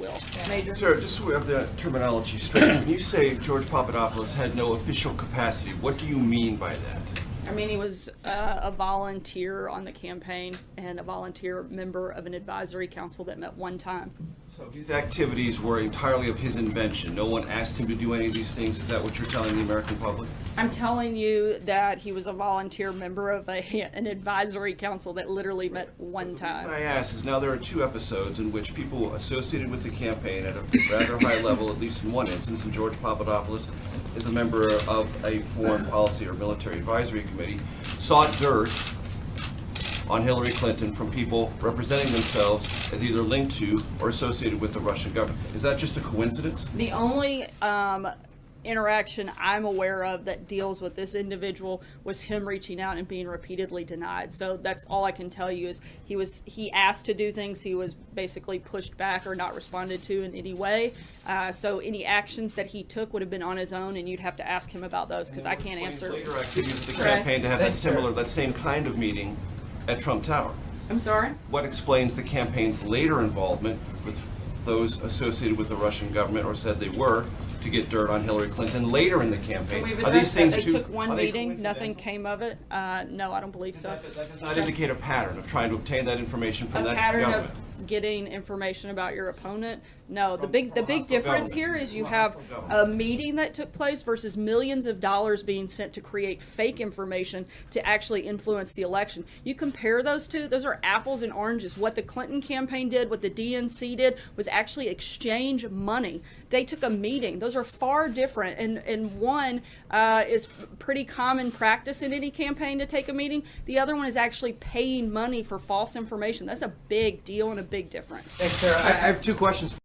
will. Major? Sir, just so we have the terminology straight, when you say George Papadopoulos had no official capacity, what do you mean by that? I mean, he was a volunteer on the campaign and a volunteer member of an advisory council that met one time. So these activities were entirely of his invention. No one asked him to do any of these things. Is that what you're telling the American public? I'm telling you that he was a volunteer member of an advisory council that literally met one The reason time. I ask is now there are two episodes in which people associated with the campaign at a rather high level, at least in one instance, and George Papadopoulos is a member of a foreign policy or military advisory committee, sought dirt on Hillary Clinton from people representing themselves as either linked to or associated with the Russian government. Is that just a coincidence? The only interaction I'm aware of that deals with this individual was him reaching out and being repeatedly denied. So that's all I can tell you is he asked to do things, he was basically pushed back or not responded to in any way. So any actions that he took would have been on his own, and you'd have to ask him about those because I can't answer. Later activities of the Right. campaign to have that same kind of meeting at Trump Tower. I'm sorry? What explains the campaign's later involvement with those associated with the Russian government, or said they were, to get dirt on Hillary Clinton later in the campaign? We've Are these addressed that. things They too? took one are they meeting, coincidental? nothing came of it. No, I don't believe so. That does not indicate a pattern of trying to obtain that information from A that pattern government. of getting information about your opponent. No, the From big hostile difference government. here is you From a have hostile a government. meeting that took place versus millions of dollars being sent to create fake information to actually influence the election. You compare those two, those are apples and oranges. What the Clinton campaign did, what the DNC did, was actually exchange money. They took a meeting. Those are far different, and one is pretty common practice in any campaign to take a meeting. The other one is actually paying money for false information. That's a big deal and a big difference. Thanks, Sarah. I have two questions.